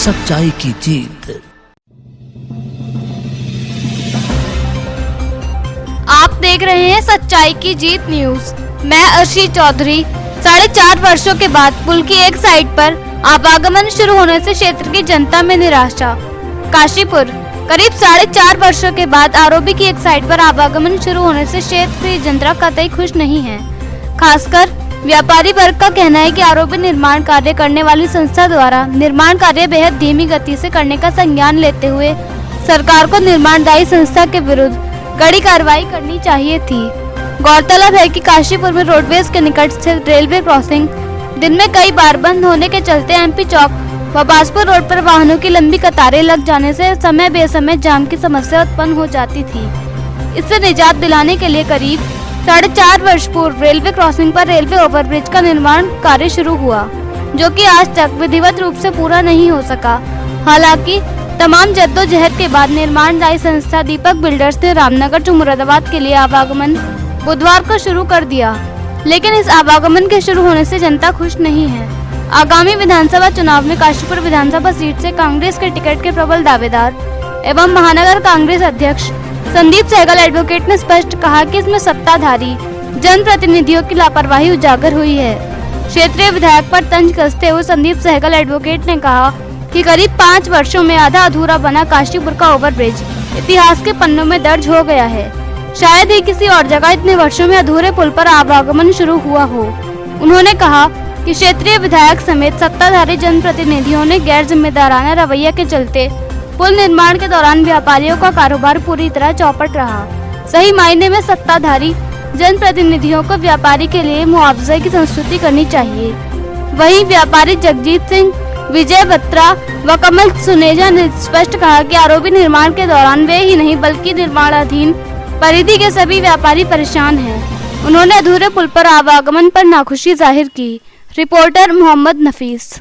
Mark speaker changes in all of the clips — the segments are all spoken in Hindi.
Speaker 1: सच्चाई की जीत।
Speaker 2: आप देख रहे हैं सच्चाई की जीत न्यूज। मैं अर्शी चौधरी। 4.5 वर्षों के बाद पुल की एक साइड पर आवागमन शुरू होने से क्षेत्र की जनता में निराशा। काशीपुर करीब 4.5 वर्षों के बाद आरओबी की एक साइड पर आवागमन शुरू होने से क्षेत्र की जनता कतई खुश नहीं है। खासकर व्यापारी वर्ग का कहना है कि आरओबी निर्माण कार्य करने वाली संस्था द्वारा निर्माण कार्य बेहद धीमी गति से करने का संज्ञान लेते हुए सरकार को निर्माणदायी संस्था के विरुद्ध कड़ी कार्रवाई करनी चाहिए थी। गौरतलब है कि काशीपुर में रोडवेज के निकट स्थित रेलवे क्रॉसिंग दिन में कई बार बंद होने के चलते एमपी चौक व बाजपुर रोड पर वाहनों की लंबी कतारें लग जाने से समय बेसमय जाम की समस्या उत्पन्न हो जाती थी। इससे निजात दिलाने के लिए करीब 4.5 वर्ष पूर्व रेलवे क्रॉसिंग पर रेलवे ओवरब्रिज का निर्माण कार्य शुरू हुआ, जो कि आज तक विधिवत रूप से पूरा नहीं हो सका। हालांकि तमाम जद्दोजहद के बाद निर्माणदायी संस्था दीपक बिल्डर्स ने रामनगर टू मुरादाबाद के लिए आवागमन बुधवार को शुरू कर दिया, लेकिन इस आवागमन के शुरू होने से जनता खुश नहीं है। आगामी विधानसभा चुनाव में काशीपुर विधानसभा सीट से कांग्रेस के टिकट के प्रबल दावेदार एवं महानगर कांग्रेस अध्यक्ष संदीप सहगल एडवोकेट ने स्पष्ट कहा कि इसमें सत्ताधारी जनप्रतिनिधियों की लापरवाही उजागर हुई है। क्षेत्रीय विधायक पर तंज कसते हुए संदीप सहगल एडवोकेट ने कहा कि करीब 5 वर्षों में आधा अधूरा बना काशीपुर का ओवरब्रिज इतिहास के पन्नों में दर्ज हो गया है। शायद ही किसी और जगह इतने वर्षों में अधूरे पुल पर आवागमन शुरू हुआ हो। उन्होंने कहा कि क्षेत्रीय विधायक समेत सत्ताधारी जनप्रतिनिधियों ने गैर जिम्मेदाराना रवैया के चलते पुल निर्माण के दौरान व्यापारियों का कारोबार पूरी तरह चौपट रहा। सही मायने में सत्ताधारी जनप्रतिनिधियों को व्यापारी के लिए मुआवजे की संस्तुति करनी चाहिए। वहीं व्यापारी जगजीत सिंह, विजय बत्रा व कमल सुनेजा ने स्पष्ट कहा कि आरओबी निर्माण के दौरान वे ही नहीं बल्कि निर्माणाधीन परिधि के सभी व्यापारी परेशान हैं। उन्होंने अधूरे पुल पर आवागमन पर नाखुशी जाहिर की। रिपोर्टर मोहम्मद नफीस।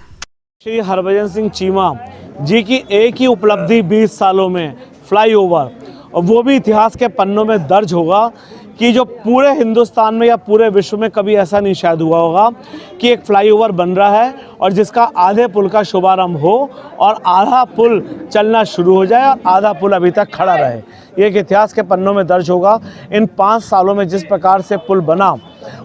Speaker 3: श्री हरभजन सिंह चीमा जी की एक ही उपलब्धि 20 सालों में फ्लाईओवर, और वो भी इतिहास के पन्नों में दर्ज होगा कि जो पूरे हिंदुस्तान में या पूरे विश्व में कभी ऐसा नहीं शायद हुआ होगा कि एक फ्लाईओवर बन रहा है और जिसका आधे पुल का शुभारंभ हो और आधा पुल चलना शुरू हो जाए और आधा पुल अभी तक खड़ा रहे। ये एक इतिहास के पन्नों में दर्ज होगा। इन 5 सालों में जिस प्रकार से पुल बना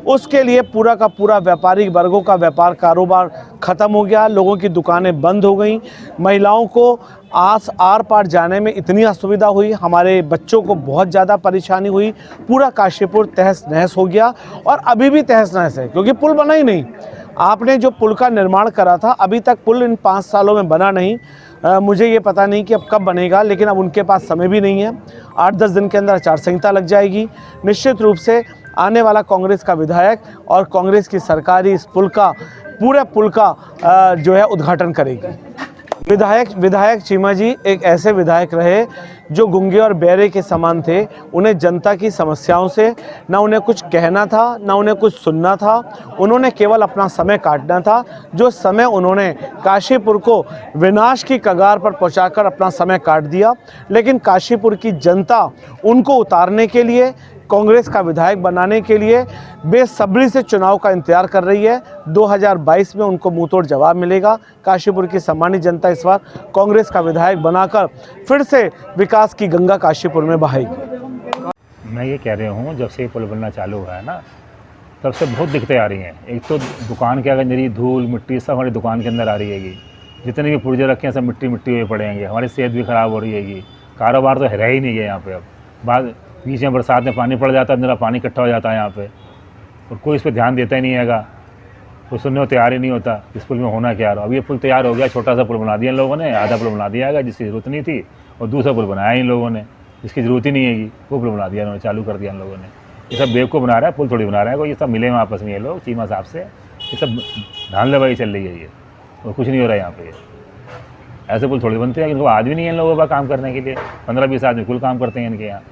Speaker 3: उसके लिए पूरा का पूरा व्यापारी वर्गों का व्यापार कारोबार ख़त्म हो गया, लोगों की दुकानें बंद हो गईं, महिलाओं को आर पार जाने में इतनी असुविधा हुई, हमारे बच्चों को बहुत ज़्यादा परेशानी हुई। पूरा काशीपुर तहस नहस हो गया और अभी भी तहस नहस है क्योंकि पुल बना ही नहीं। आपने जो पुल का निर्माण करा था अभी तक पुल इन 5 सालों में बना नहीं। मुझे ये पता नहीं कि अब कब बनेगा, लेकिन अब उनके पास समय भी नहीं है। 8-10 दिन के अंदर आचार संहिता लग जाएगी। निश्चित रूप से आने वाला कांग्रेस का विधायक और कांग्रेस की सरकार इस पुल का पूरे पुल का जो है उद्घाटन करेगी। विधायक चीमा जी एक ऐसे विधायक रहे जो गूंगे और बहरे के समान थे। उन्हें जनता की समस्याओं से ना उन्हें कुछ कहना था ना उन्हें कुछ सुनना था। उन्होंने केवल अपना समय काटना था। जो समय उन्होंने काशीपुर को विनाश की कगार पर पहुंचाकर अपना समय काट दिया, लेकिन काशीपुर की जनता उनको उतारने के लिए, कांग्रेस का विधायक बनाने के लिए बेसब्री से चुनाव का इंतजार कर रही है। 2022 में उनको मुंहतोड़ जवाब मिलेगा। काशीपुर की सम्मानित जनता इस बार कांग्रेस का विधायक बनाकर फिर से विकास की गंगा काशीपुर में बहाएगी।
Speaker 4: मैं ये कह रहा हूँ, जब से पुल बनना चालू हुआ है ना, तब से बहुत दिक्कतें आ रही हैं। एक तो दुकान के अगर मेरी धूल मिट्टी सब हमारी दुकान के अंदर आ रही हैगी। जितने भी पुर्जे रखे हैं सब मिट्टी हुए पड़े हैं। हमारी सेहत भी ख़राब हो रही हैगी। कारोबार तो रह ही नहीं है यहाँ पे। अब बाद बीच में बरसात में पानी पड़ जाता है, मेरा पानी इकट्ठा हो जाता है यहाँ पे, और कोई इस पर ध्यान देता ही नहीं हैगा। कोई सुनने को तैयार ही नहीं होता इस पुल में होना क्या। अब ये पुल तैयार हो गया, छोटा सा पुल बना दिया इन लोगों ने, आधा पुल बना दिया है जिसकी ज़रूरत नहीं थी, और दूसरा पुल बनाया इन लोगों ने जिसकी ज़रूरत ही नहीं हैगी, वो पुल बना दिया इन्होंने, चालू कर दिया इन लोगों ने। ये सब बेवकूफ़ बना रहा है, पुल थोड़ी बना रहा है कोई। ये सब मिले हैं आपस में ये लोग चीमा साहब से, ये सब धांधलेबाजी चल रही है ये, और कुछ नहीं हो रहा है यहाँ पे। ऐसे पुल थोड़ी बनते हैं, इनको आदमी नहीं है इन लोगों का काम करने के लिए। 15-20 आदमी कुल काम करते हैं इनके यहाँ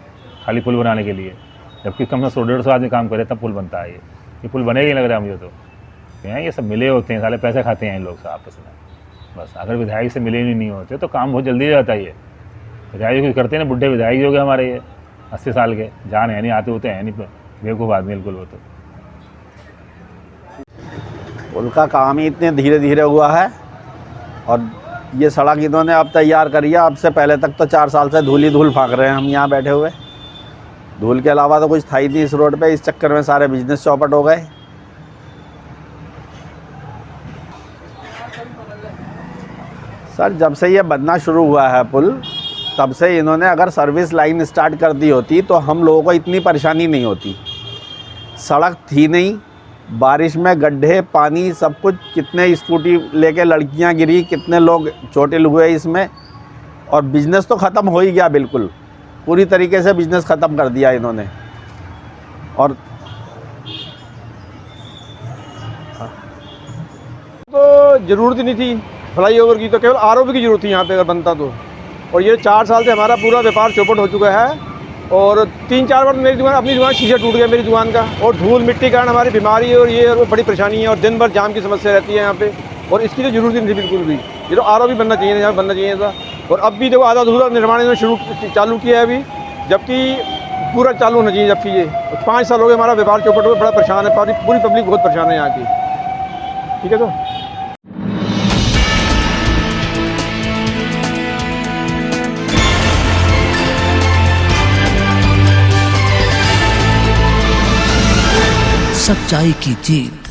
Speaker 4: खाली पुल बनाने के लिए, जबकि कम से कम 100-150 आदमी काम करे तब पुल बनता है। ये पुल बनेगा ही लग रहा है मुझे तो। ये सब मिले होते हैं, साले पैसे खाते हैं इन लोग आपस में। बस अगर विधायक से मिले नहीं होते तो काम बहुत जल्दी हो जाता है। ये विधायक कुछ करते हैं ना, बुढ़े विधायक हो गए हमारे ये 80 साल के, जान है नहीं, आते होते हैं नहीं, बेवकूफ़ आदमी बिल्कुल वो तो।
Speaker 5: पुल का काम ही इतने धीरे धीरे हुआ है और
Speaker 1: ये सड़क इन्होंने अब तैयार करी है, अब से पहले तक तो 4 साल से धूल ही धूल फाँक रहे हैं हम यहाँ बैठे हुए। धूल के अलावा तो कुछ था ही नहीं इस रोड पे, इस चक्कर में सारे बिजनेस चौपट हो गए। सर जब से ये बनना शुरू हुआ है पुल, तब से इन्होंने अगर सर्विस लाइन स्टार्ट कर दी होती तो हम लोगों को इतनी परेशानी नहीं होती। सड़क थी नहीं, बारिश में गड्ढे, पानी, सब कुछ, कितने स्कूटी लेके लड़कियां गिरी, कितने लोग चोटिल हुए इसमें, और बिजनेस तो ख़त्म हो ही गया, बिल्कुल पूरी तरीके से बिजनेस ख़त्म कर दिया इन्होंने। और
Speaker 5: तो ज़रूरत ही नहीं थी फ्लाईओवर की, तो केवल आरओबी की ज़रूरत थी यहाँ पे अगर बनता तो। और ये 4 साल से हमारा पूरा व्यापार चौपट हो चुका है, और 3-4 बार मेरी दुकान, अपनी दुकान शीशा टूट गया मेरी दुकान का, और धूल मिट्टी के कारण हमारी बीमारी और ये और बड़ी परेशानी है, और दिन भर जाम की समस्या रहती है यहाँ पे। और इसकी तो ज़रूरत ही नहीं थी बिल्कुल भी। ये तो आरओबी बनना चाहिए, यहाँ बनना चाहिए था। और अब भी देखो आधा अधूरा निर्माण इन्होंने चालू किया है अभी, जबकि पूरा चालू होना चाहिए। जबकि ये 5 साल हो गए हमारा व्यापार चौपट हुआ, बड़ा परेशान है, पूरी पब्लिक बहुत परेशान है यहाँ की। ठीक है तो
Speaker 6: सच्चाई की जीत।